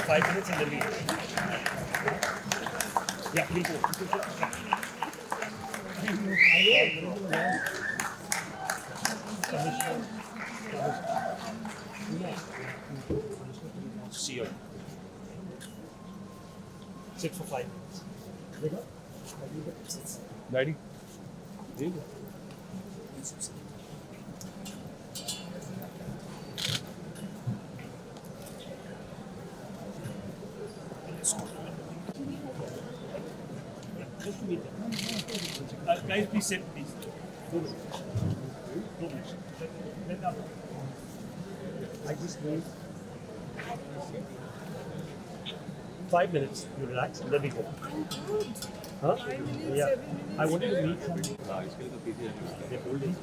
5 minutes and then we. Yeah, please go. See you. Sit for 5 minutes. Daddy. Just to meet them. Guys, please sit, please. 2 minutes. 2 minutes. Let them. I just need 5 minutes. You relax and then we go. Huh? 5 minutes, Yeah. 7 minutes. I wanted to meet somebody. They're holding.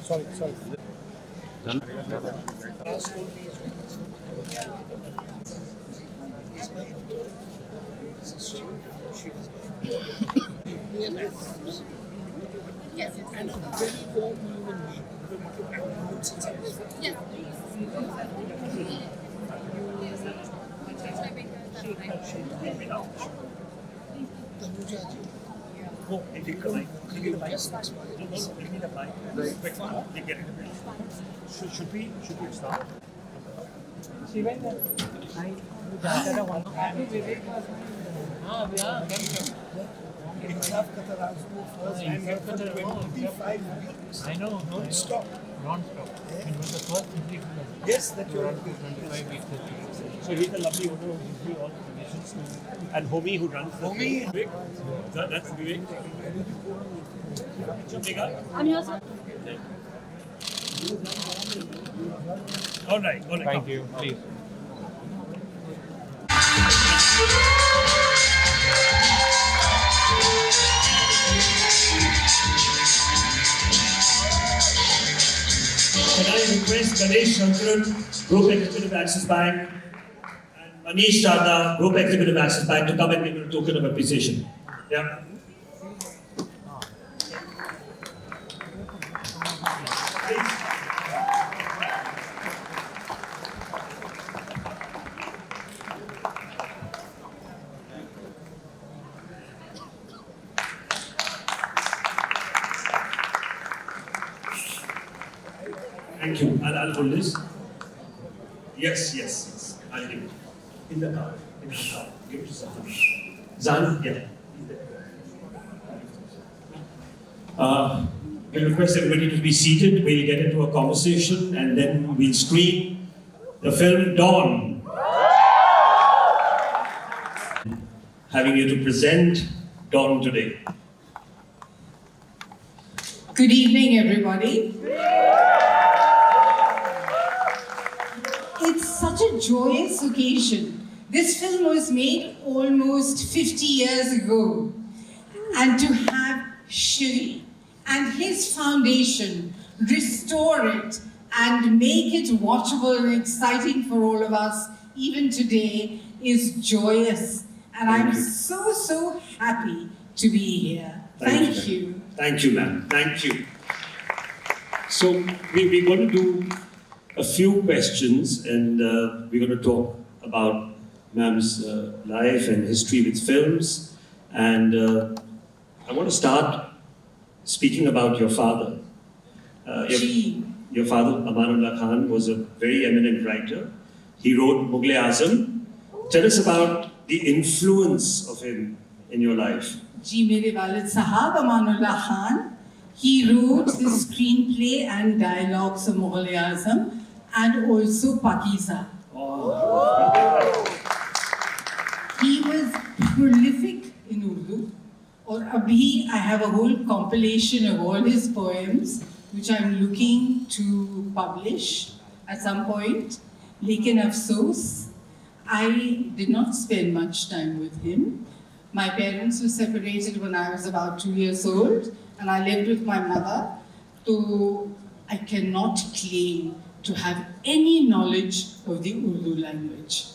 Sorry. Yes. And a very warm human being. Yes. Tanuja ji, Oh, give me the mic. Give me the mic. No, give me the mic. Quick, you get it. Should we start? Insaf Qatar has go first. I'm here for 25 weeks. I know, Non-stop. non-stop. It was the first Hindi film. Yes, that you're 25 weeks. So he's the lovely owner who gives me all the permissions. And Homi who runs the Homi. Vivek. That's Vivek. Chupega. I'm here, sir. All right. Thank you, please. Can I request Ganesh Shankaran, Group Executive Axis Bank, and Manish Chadha, Group Executive Axis Bank, to come and give a token of appreciation. Yeah. Thank you. I'll hold this. Yes. I'll give it. In the car. Give it to someone. Zan, yeah. We'll request everybody to be seated. We'll get into a conversation and then we'll screen the film Dawn. Having you to present Dawn today. Good evening, everybody. It's such a joyous occasion. This film was made almost 50 years ago. And to have Shri and his foundation restore it and make it watchable and exciting for all of us, even today, is joyous. And I'm so happy to be here. Thank you. Thank you, ma'am. Thank you. So we're going to do a few questions, and we're going to talk about ma'am's life and history with films. And I want to start speaking about your father. Your father, Amanullah Khan, was a very eminent writer. He wrote Mughal-e-Azam. Tell us about the influence of him in your life. Ji, mere Walid Sahab, Amanullah Khan, he wrote the screenplay and dialogues of Mughal-e-Azam and also Pakiza. He was prolific in Urdu. Or abhi, I have a whole compilation of all his poems, which I'm looking to publish at some point. Lekin afsos, I did not spend much time with him. My parents were separated when I was about 2 years old, and I lived with my mother. So I cannot claim to have any knowledge of the Urdu language.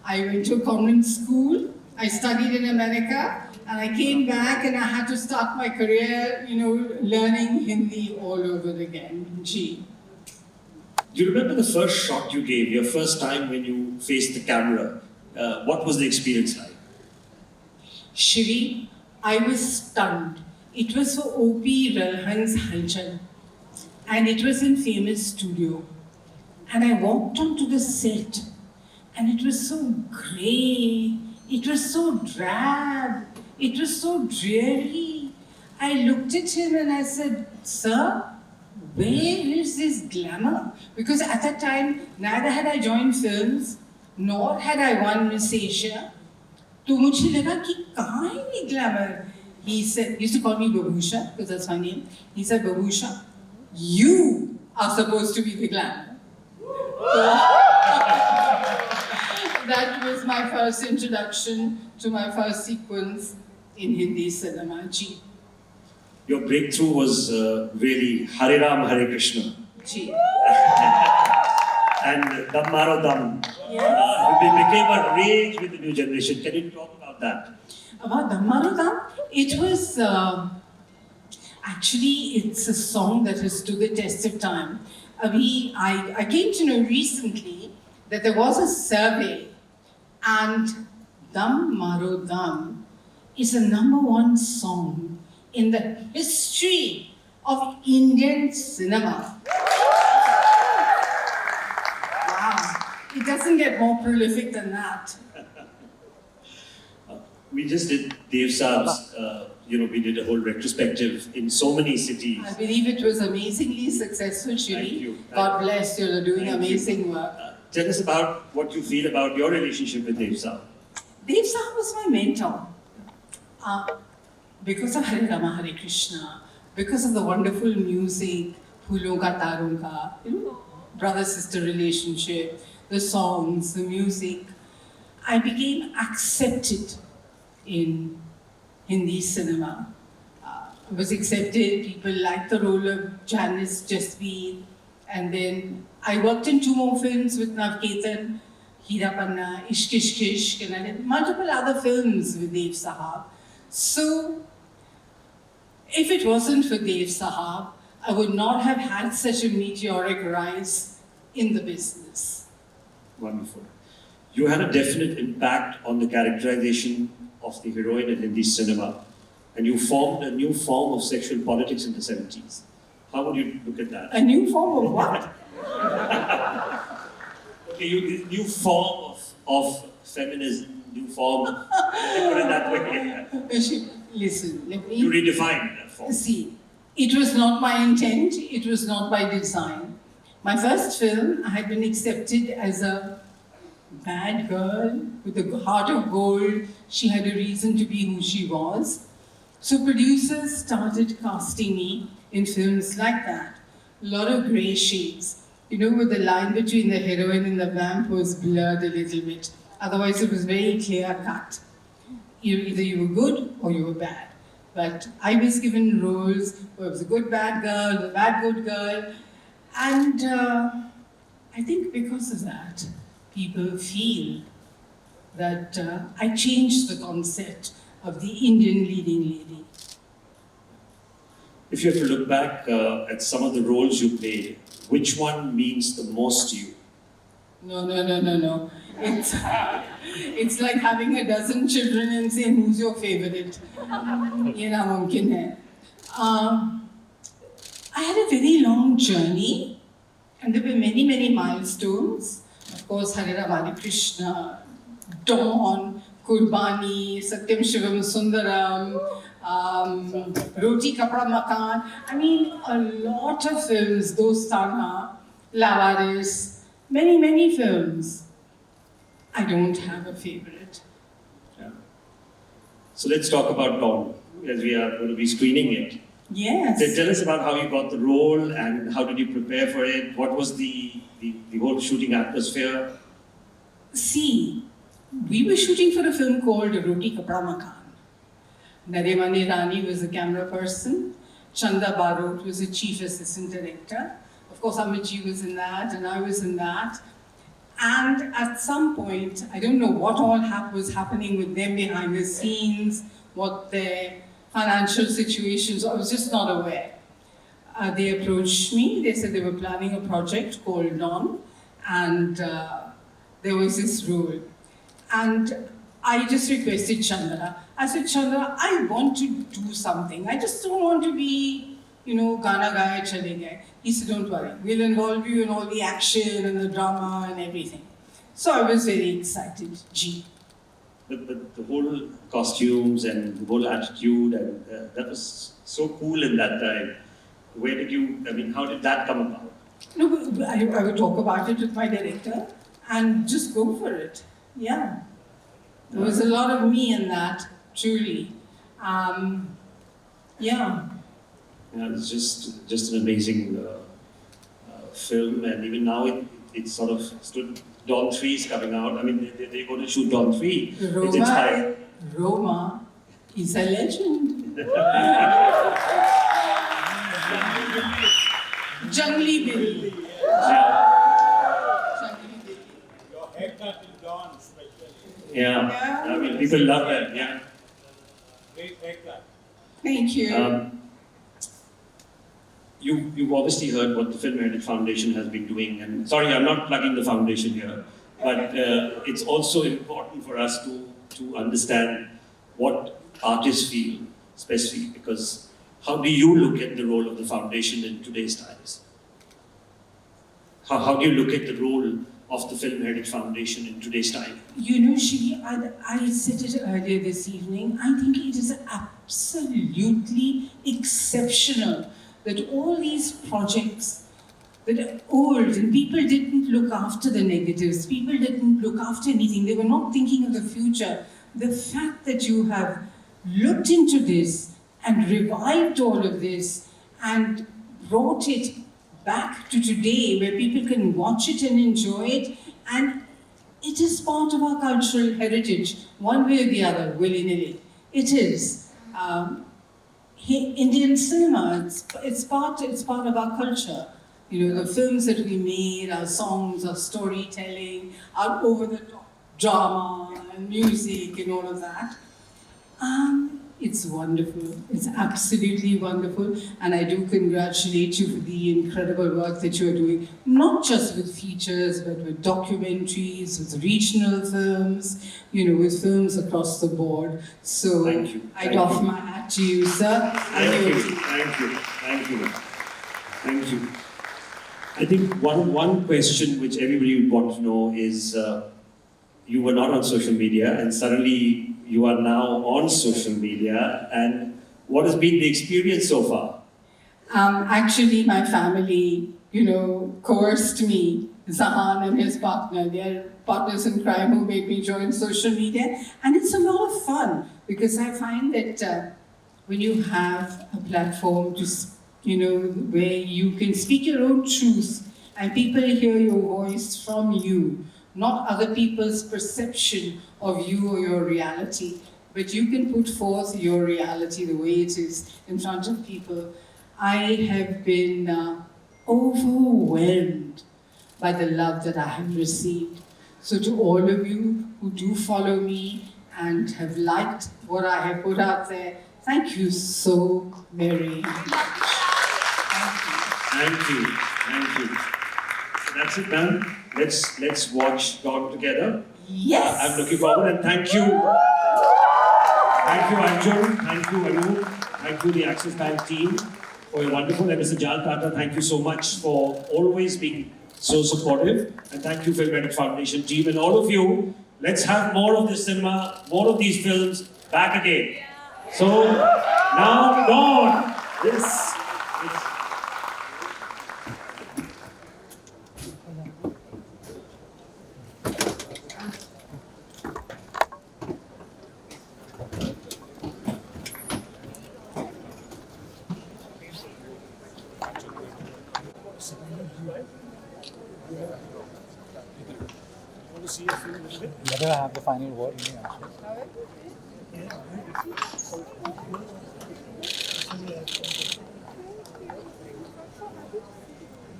I went to a convent school. I studied in America, and I came back and I had to start my career, learning Hindi all over again. Gee. Do you remember the first shot you gave, your first time when you faced the camera? What was the experience like? Shri, I was stunned. It was for O.P. Ralhan's Halchal, and it was in famous studio. And I walked onto the set, and it was so grey, it was so drab, it was so dreary. I looked at him and I said, "Sir, where is this glamour?" Because at that time, neither had I joined films, nor had I won Miss Asia. तो मुझे लगा कि कहाँ है ये glamour? He said, he used to call me Babusha, because that's my name. He said, "Babusha, you are supposed to be the glamour." So, that was my first introduction to my first sequence in Hindi cinema. Ji. Your breakthrough was really Hare Ram, Hare Krishna. Ji. And Dam Maro Dam. Yes. It became a rage with the new generation. Can you talk about that? About Dhammaru Dham, it was actually it's a song that has stood the test of time. I came to know recently that there was a survey, and Dhammaru Dham is a #1 song in the history of Indian cinema. Wow, it doesn't get more prolific than that. We just did Dev Saab's, we did a whole retrospective in so many cities. I believe it was amazingly successful, Shri. Thank you. God bless you, you're doing Thank you. amazing work. Tell us about what you feel about your relationship with Dev Saab. Dev Saab was my mentor. Because of Hare Rama Hare Krishna, because of the wonderful music, Phoolon Ka Taron Ka, brother-sister relationship, the songs, the music, I became accepted in Hindi cinema. I was accepted, people liked the role of Janice Jaspreet, and then I worked in 2 more films with Navketan, Heera Panna, Ishq Ishq Ishq, and I did multiple other films with Dev Sahab. So, if it wasn't for Dev Sahab, I would not have had such a meteoric rise in the business. Wonderful. You had a definite impact on the characterization of the heroine in Hindi cinema, and you formed a new form of sexual politics in the 70s. How would you look at that? A new form of what? Okay, new form of feminism, new form, let me put it that way. Listen, let me... You redefined that form. See, it was not my intent, it was not by design. My first film, I had been accepted as a bad girl with a heart of gold. She had a reason to be who she was. So producers started casting me in films like that. A lot of grey shades. Where the line between the heroine and the vamp was blurred a little bit. Otherwise, it was very clear cut. Either you were good or you were bad. But I was given roles where it was a good bad girl, the bad good girl. And I think because of that, people feel that I changed the concept of the Indian leading lady. If you have to look back at some of the roles you played, which one means the most to you? No. It's like having a dozen children and saying, "Who's your favorite?" Ye namumkin hai. I had a very long journey, and there were many, many milestones. Of course, Hare Rama Hare Krishna, Dawn, Kurbani, Satyam Shivam Sundaram, Roti Kapda Makan. I mean, a lot of films, Dostana, Lavaris, many, many films. I don't have a favorite. Yeah. So let's talk about Dawn, as we are going to be screening it. Yes. Tell us about how you got the role and how did you prepare for it? What was the whole shooting atmosphere? See, we were shooting for a film called Roti Kapda Makan. Naremani Rani was the camera person. Chanda Barot was the chief assistant director. Of course, Amitji was in that, and I was in that. And at some point, I don't know what all was happening with them behind the scenes, what their financial situations, I was just not aware. they approached me. They said they were planning a project called Non, and there was this role. And I just requested Chandra. I said, Chandra, I want to do something. I just don't want to be, Gana Gaya Chale Gaye. He said, don't worry, we'll involve you in all the action and the drama and everything. So I was very excited. Gee. But the whole costumes and the whole attitude, and that was so cool in that time. Where did you, how did that come about? No, but I would talk about it with my director and just go for it. Yeah. There was a lot of me in that, truly. Yeah. Yeah, it's just an amazing film, and even now it's sort of stood. Dawn 3 is coming out. They're going to shoot Dawn 3. Roma is a legend. Jungly Bill. Your haircut in Dawn, especially. Yeah. People love that. Yeah. Great haircut. Thank you. You've obviously heard what the Film Heritage Foundation has been doing, and sorry, I'm not plugging the foundation here, but it's also important for us to understand what artists feel, especially because how do you look at the role of the foundation in today's times? How do you look at the role of the Film Heritage Foundation in today's time? Shri, I said it earlier this evening, I think it is absolutely exceptional that all these projects that are old and people didn't look after the negatives, people didn't look after anything, they were not thinking of the future. The fact that you have looked into this and revived all of this and brought it back to today where people can watch it and enjoy it, and it is part of our cultural heritage, one way or the other, willy-nilly. It is. Indian cinema, it's part of our culture. The films that we made, our songs, our storytelling, our over-the-top drama and music and all of that. It's wonderful. It's absolutely wonderful. And I do congratulate you for the incredible work that you are doing, not just with features, but with documentaries, with regional films, with films across the board. So Thank you. I doff my hat to you, sir. Thank you. I think one question which everybody would want to know is, you were not on social media and suddenly you are now on social media, and what has been the experience so far? Actually, my family, coerced me, Zahan and his partner, they're partners in crime who made me join social media, and it's a lot of fun because I find that when you have a platform to, where you can speak your own truth and people hear your voice from you, not other people's perception of you or your reality, but you can put forth your reality the way it is in front of people. I have been overwhelmed by the love that I have received. So to all of you who do follow me and have liked what I have put out there, thank you so very much. Thank you. That's it, ma'am. Let's watch Dawn together. Yes! I'm looking forward, and thank you. Thank you, Anjum. Thank you, Anu. Thank you, the Access Bank team, for your wonderful. And Mr. Jal Tata, thank you so much for always being so supportive. And thank you, Film Heritage Foundation team, and all of you. Let's have more of this cinema, more of these films back again. So, now, Dawn. This. Let her have the final word.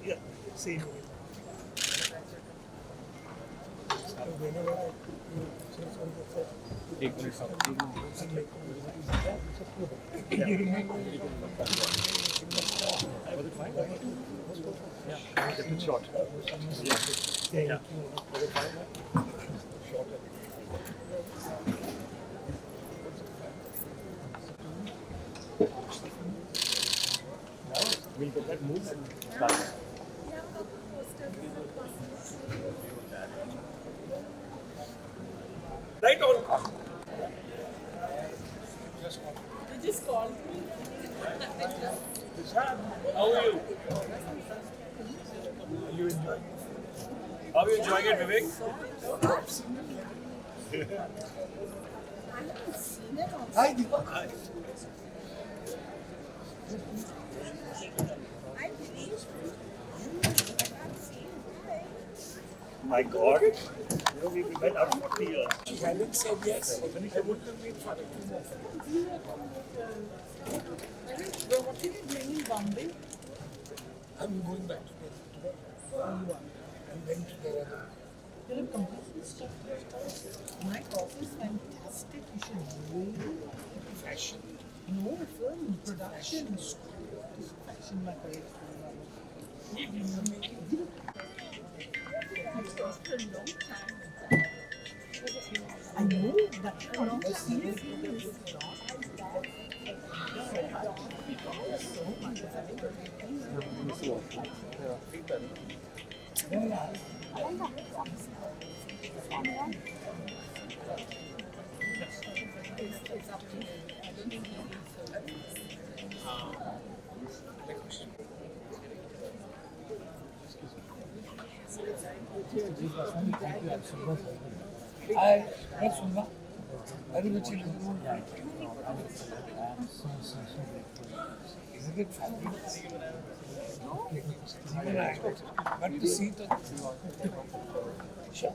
Yeah, same. So whenever I say something, एक minute साहब different shot. Yeah. We'll get that move and start. Right on. You just called me. How are you? Are you enjoying it? How are you enjoying it, Vivek? Hi, Deepak. My God. You know, we've been met after 40 years. She hadn't said yes. I wouldn't have made fun of you. What did you bring in Bombay? I'm going back to Delhi today. And then to the other. You're a completely stuffed. My coffee is fantastic. You should really Fashion. know film production. Fashion, my favorite. I know that long seriously. मैं सुनना अरे बच्चे लोग Isn't it fabulous? Even I but to see the sure.